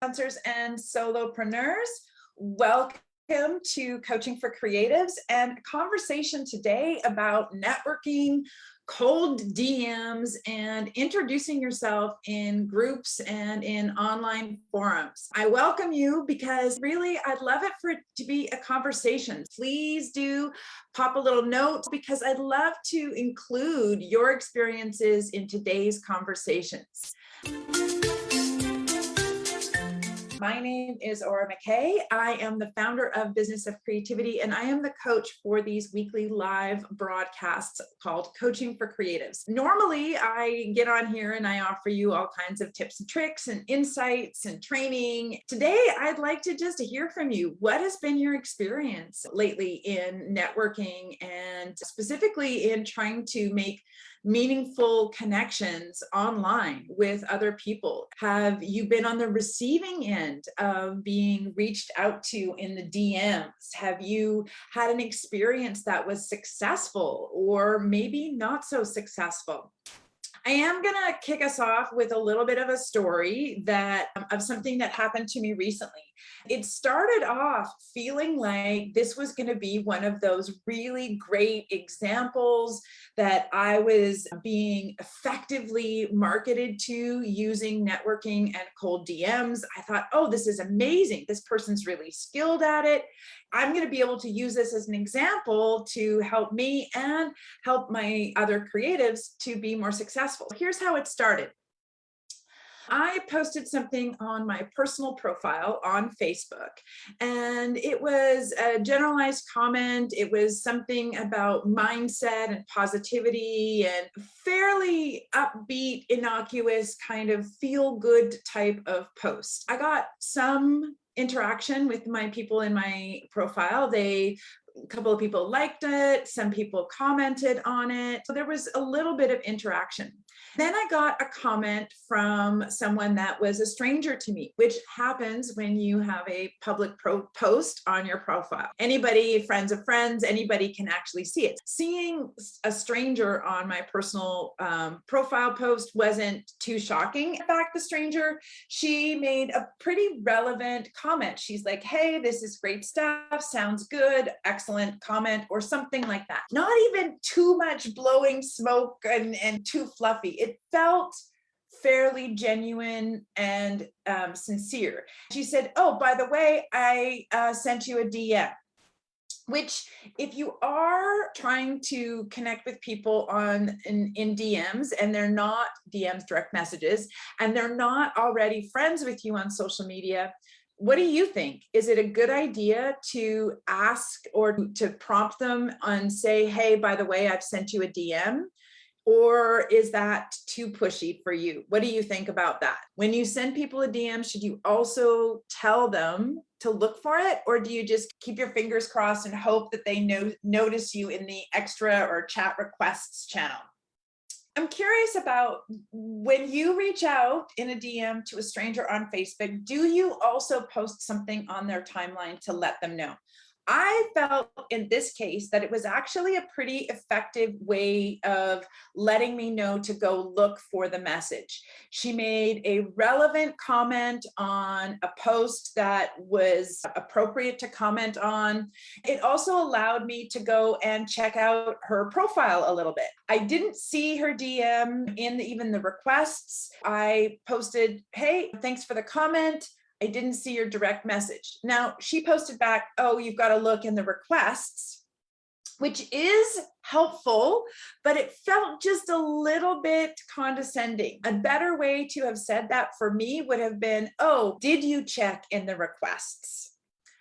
freelancers and solopreneurs. Welcome to Coaching for Creatives and a conversation today about networking, cold DMs, and introducing yourself in groups and in online forums. I welcome you because really I'd love it for it to be a conversation. Please do pop a little note because I'd love to include your experiences in today's conversations. My name is McKay. I am the founder of Business of Creativity, and I am the coach for these weekly live broadcasts called Coaching for Creatives. Normally, I get on here and I offer you all kinds of tips and tricks and insights and training. Today, I'd like to just hear from you. What has been your experience lately in networking and specifically in trying to make meaningful connections online with other people? Have you been on the receiving end of being reached out to in the DMs? Have you had an experience that was successful or maybe not so successful? I am going to kick us off with a little bit of a story of something that happened to me recently. It started off feeling like this was going to be one of those really great examples that I was being effectively marketed to using networking and cold DMs. I thought, oh, this is amazing. This person's really skilled at it. I'm going to be able to use this as an example to help me and help my other creatives to be more successful. Here's how it started. I posted something on my personal profile on Facebook, and it was a generalized comment. It was something about mindset and positivity and fairly upbeat, innocuous, kind of feel-good type of post. I got some interaction with my people in my profile. A couple of people liked it. Some people commented on it. So there was a little bit of interaction. Then I got a comment from someone that was a stranger to me, which happens when you have a public post on your profile. Anybody, friends of friends, anybody can actually see it. Seeing a stranger on my personal profile post wasn't too shocking. In fact, the stranger, she made a pretty relevant comment. She's like, hey, this is great stuff. Sounds good. Excellent comment, or something like that. Not even too much blowing smoke and too fluffy. It felt fairly genuine and sincere. She said, oh, by the way, I sent you a DM. Which, if you are trying to connect with people in DMs and they're not DMs, direct messages, and they're not already friends with you on social media, what do you think? Is it a good idea to ask or to prompt them and say, hey, by the way, I've sent you a DM? Or is that too pushy for you? What do you think about that? When you send people a DM, should you also tell them to look for it? Or do you just keep your fingers crossed and hope that they notice you in the extra or chat requests channel? I'm curious about when you reach out in a DM to a stranger on Facebook, do you also post something on their timeline to let them know? I felt in this case that it was actually a pretty effective way of letting me know to go look for the message. She made a relevant comment on a post that was appropriate to comment on. It also allowed me to go and check out her profile a little bit. I didn't see her DM in even the requests. I posted, hey, thanks for the comment. I didn't see your direct message. Now, she posted back, oh, you've got to look in the requests, which is helpful, but it felt just a little bit condescending. A better way to have said that for me would have been, oh, did you check in the requests?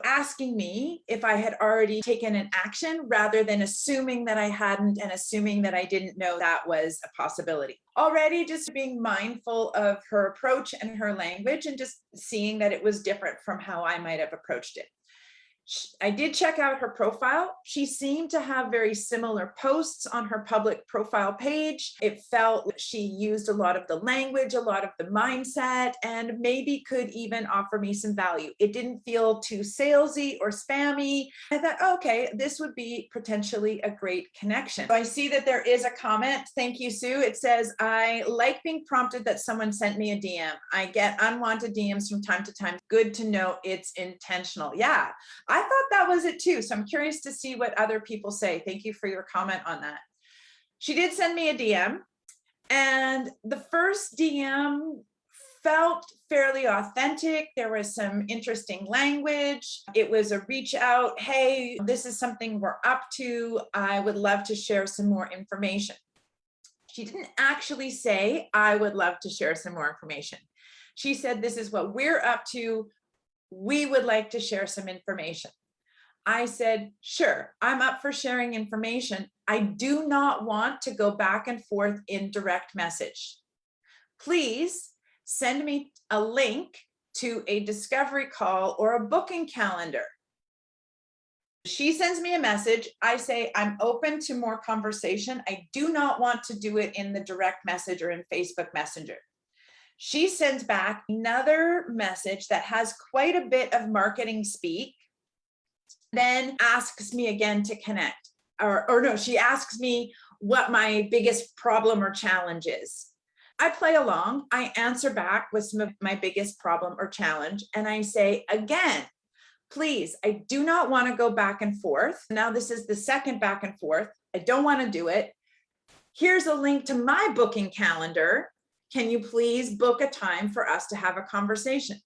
Asking me if I had already taken an action rather than assuming that I hadn't and assuming that I didn't know that was a possibility. Already just being mindful of her approach and her language and just seeing that it was different from how I might have approached it. I did check out her profile. She seemed to have very similar posts on her public profile page. It felt she used a lot of the language, a lot of the mindset, and maybe could even offer me some value. It didn't feel too salesy or spammy. I thought, okay, this would be potentially a great connection. So I see that there is a comment. Thank you, Sue. It says, I like being prompted that someone sent me a DM. I get unwanted DMs from time to time. Good to know it's intentional. Yeah. I thought that was it too. So I'm curious to see what other people say. Thank you for your comment on that. She did send me a DM, and the first DM felt fairly authentic. There was some interesting language. It was a reach out. Hey, this is something we're up to. I would love to share some more information. She didn't actually say, I would love to share some more information. She said, this is what we're up to. We would like to share some information. I said, sure, I'm up for sharing information. I do not want to go back and forth in direct message. Please send me a link to a discovery call or a booking calendar. She sends me a message. I say, I'm open to more conversation. I do not want to do it in the direct message or in Facebook Messenger. She sends back another message that has quite a bit of marketing speak, then asks me again to connect. Or no, she asks me what my biggest problem or challenge is. I play along. I answer back with some of my biggest problem or challenge. And I say, again, please, I do not want to go back and forth. Now this is the second back and forth. I don't want to do it. Here's a link to my booking calendar. Can you please book a time for us to have a conversation?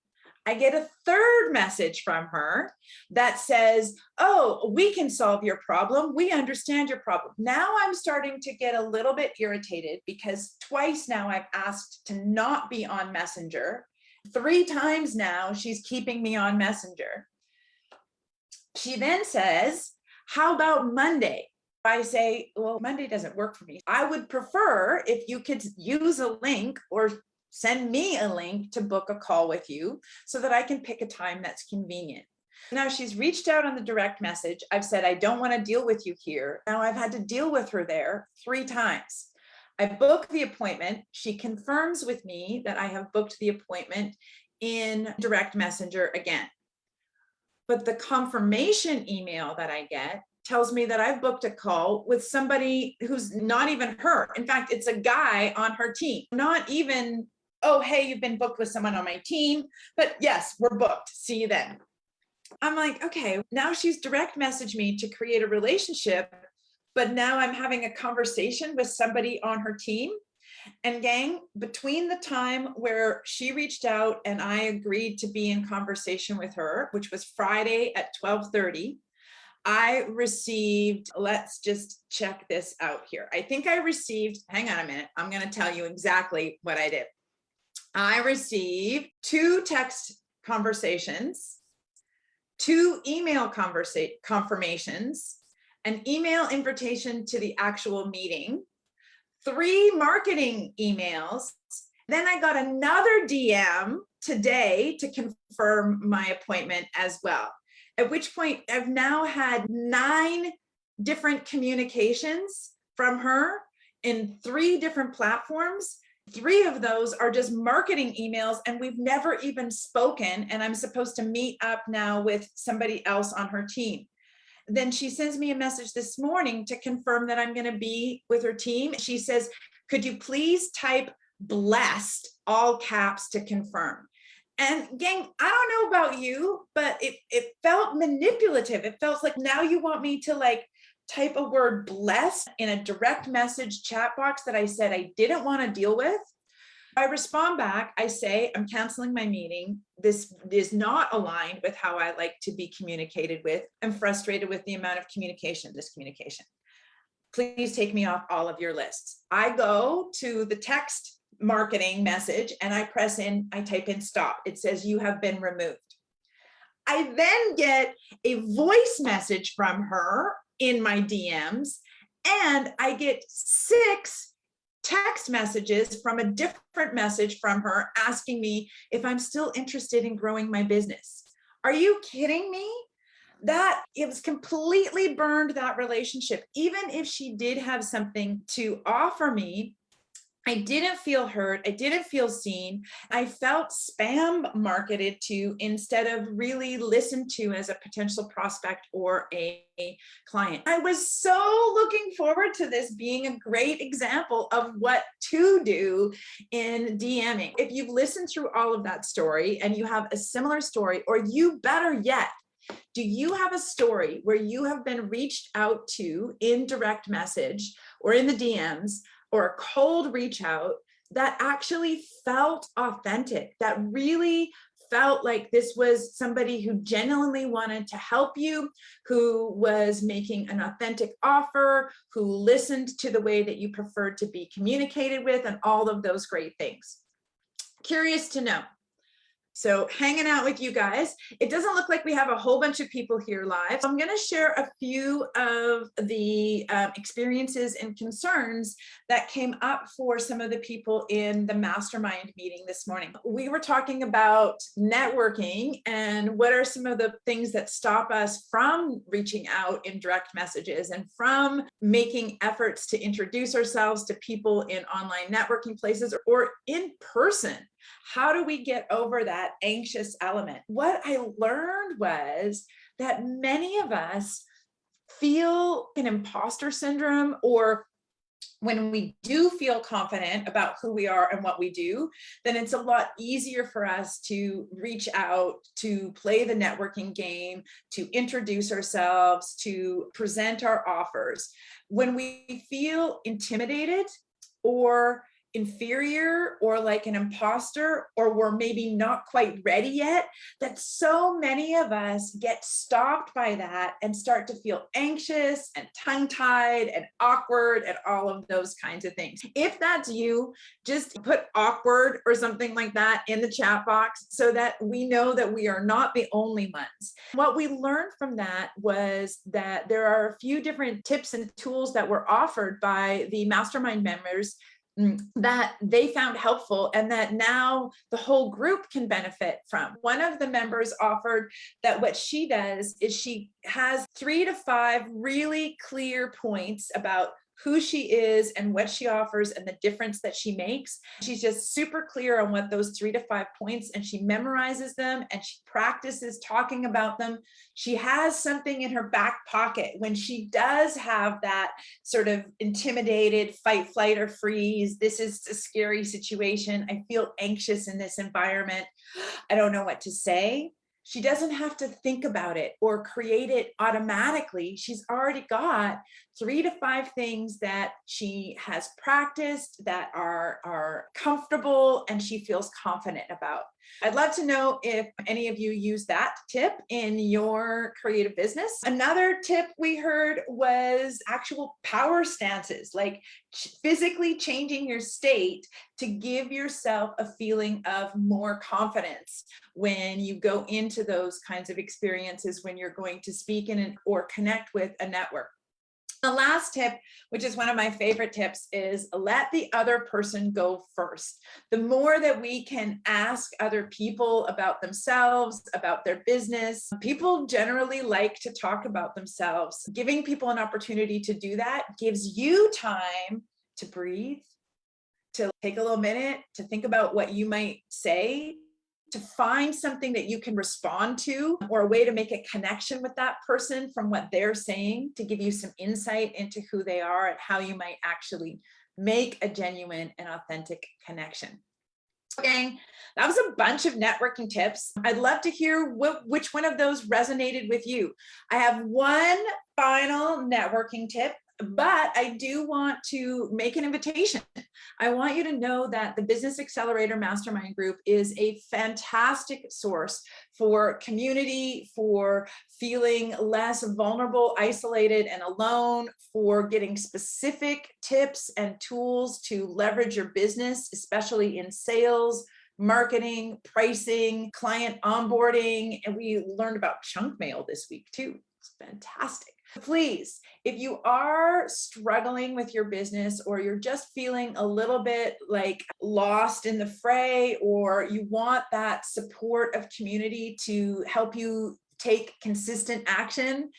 I get a third message from her that says, oh, we can solve your problem. We understand your problem. Now I'm starting to get a little bit irritated because twice now I've asked to not be on Messenger. 3 times now she's keeping me on Messenger. She then says, how about Monday? I say, well, Monday doesn't work for me. I would prefer if you could use a link or send me a link to book a call with you so that I can pick a time that's convenient. Now she's reached out on the direct message. I've said, I don't want to deal with you here. Now I've had to deal with her there 3 times. I book the appointment. She confirms with me that I have booked the appointment in direct messenger again. But the confirmation email that I get tells me that I've booked a call with somebody who's not even her. In fact, it's a guy on her team. Not even, oh, hey, you've been booked with someone on my team, but yes, we're booked. See you then. I'm like, okay, now she's direct messaged me to create a relationship, but now I'm having a conversation with somebody on her team. And gang, between the time where she reached out and I agreed to be in conversation with her, which was Friday at 12:30, I received, let's just check this out here. I think I received, hang on a minute, I'm going to tell you exactly what I did. I received 2 text conversations, 2 email confirmations, an email invitation to the actual meeting, 3 marketing emails. Then I got another DM today to confirm my appointment as well. At which point I've now had 9 different communications from her in 3 different platforms. 3 of those are just marketing emails and we've never even spoken. And I'm supposed to meet up now with somebody else on her team. Then she sends me a message this morning to confirm that I'm going to be with her team. She says, could you please type blessed, all caps, to confirm? And gang, I don't know about you, but it felt manipulative. It felt like now you want me to like type a word blessed in a direct message chat box that I said I didn't want to deal with. I respond back, I say, I'm canceling my meeting. This is not aligned with how I like to be communicated with. I'm frustrated with the amount of communication, this communication. Please take me off all of your lists. I go to the text marketing message and I type in stop. It says you have been removed. I then get a voice message from her in my DMs and I get 6 text messages from a different message from her asking me if I'm still interested in growing my business. Are you kidding me? that it was completely burned that relationship. Even if she did have something to offer me, I didn't feel heard. I didn't feel seen. I felt spam marketed to instead of really listened to as a potential prospect or a client. I was so looking forward to this being a great example of what to do in DMing. If you've listened through all of that story and you have a similar story, or you better yet, do you have a story where you have been reached out to in direct message or in the DMs or a cold reach out that actually felt authentic, that really felt like this was somebody who genuinely wanted to help you, who was making an authentic offer, who listened to the way that you preferred to be communicated with, and all of those great things? Curious to know. So hanging out with you guys. It doesn't look like we have a whole bunch of people here live. I'm going to share a few of the experiences and concerns that came up for some of the people in the mastermind meeting this morning. We were talking about networking and what are some of the things that stop us from reaching out in direct messages and from making efforts to introduce ourselves to people in online networking places or in person. How do we get over that anxious element? What I learned was that many of us feel an imposter syndrome, or when we do feel confident about who we are and what we do, then it's a lot easier for us to reach out, to play the networking game, to introduce ourselves, to present our offers. When we feel intimidated or inferior or like an imposter, or we're maybe not quite ready yet, that so many of us get stopped by that and start to feel anxious and tongue-tied and awkward and all of those kinds of things. If that's you, just put awkward or something like that in the chat box so that we know that we are not the only ones. What we learned from that was that there are a few different tips and tools that were offered by the mastermind members that they found helpful and that now the whole group can benefit from. One of the members offered that what she does is she has 3 to 5 really clear points about who she is and what she offers and the difference that she makes. She's just super clear on what those 3 to 5 points, and she memorizes them and she practices talking about them. She has something in her back pocket when she does have that sort of intimidated fight, flight, or freeze. This is a scary situation. I feel anxious in this environment. I don't know what to say. She doesn't have to think about it or create it automatically. She's already got 3 to 5 things that she has practiced that are comfortable and she feels confident about. I'd love to know if any of you use that tip in your creative business. Another tip we heard was actual power stances, like physically changing your state to give yourself a feeling of more confidence when you go into those kinds of experiences, when you're going to speak in or connect with a network. The last tip, which is one of my favorite tips, is let the other person go first. The more that we can ask other people about themselves, about their business, people generally like to talk about themselves. Giving people an opportunity to do that gives you time to breathe, to take a little minute to think about what you might say, to find something that you can respond to, or a way to make a connection with that person from what they're saying, to give you some insight into who they are and how you might actually make a genuine and authentic connection. Gang, that was a bunch of networking tips. I'd love to hear which one of those resonated with you. I have one final networking tip, but I do want to make an invitation. I want you to know that the Business Accelerator Mastermind Group is a fantastic source for community, for feeling less vulnerable, isolated, and alone, for getting specific tips and tools to leverage your business, especially in sales, marketing, pricing, client onboarding. And we learned about chunk mail this week too. It's fantastic. Please, if you are struggling with your business, or you're just feeling a little bit like lost in the fray, or you want that support of community to help you take consistent action,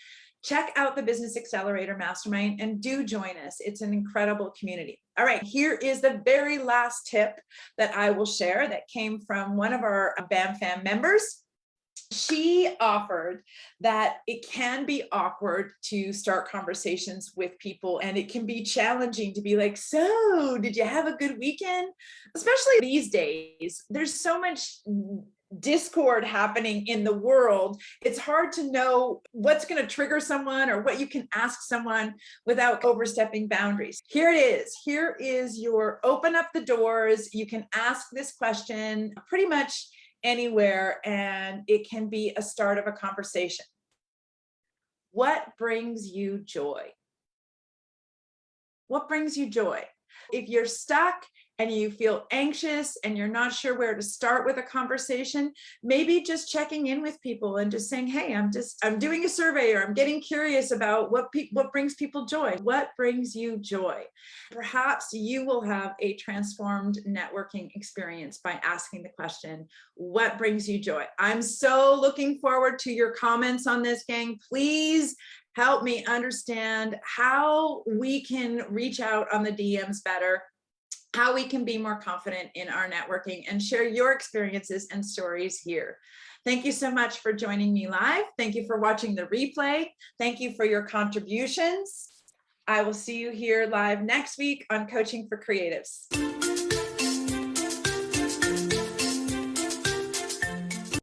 check out the Business Accelerator Mastermind and do join us. It's an incredible community. All right, here is the very last tip that I will share that came from one of our BAM fam members. She offered that it can be awkward to start conversations with people, and it can be challenging to be like, so did you have a good weekend? Especially these days, there's so much discord happening in the world. It's hard to know what's going to trigger someone or what you can ask someone without overstepping boundaries. Here it is. Here is your open up the doors. You can ask this question pretty much anywhere, and it can be a start of a conversation. What brings you joy? What brings you joy? If you're stuck and you feel anxious and you're not sure where to start with a conversation, maybe just checking in with people and just saying, hey, I'm doing a survey, or I'm getting curious about what brings people joy. What brings you joy? Perhaps you will have a transformed networking experience by asking the question, what brings you joy? I'm so looking forward to your comments on this, gang. Please help me understand how we can reach out on the DMs better, how we can be more confident in our networking, and share your experiences and stories here. Thank you so much for joining me live. Thank you for watching the replay. Thank you for your contributions. I will see you here live next week on Coaching for Creatives.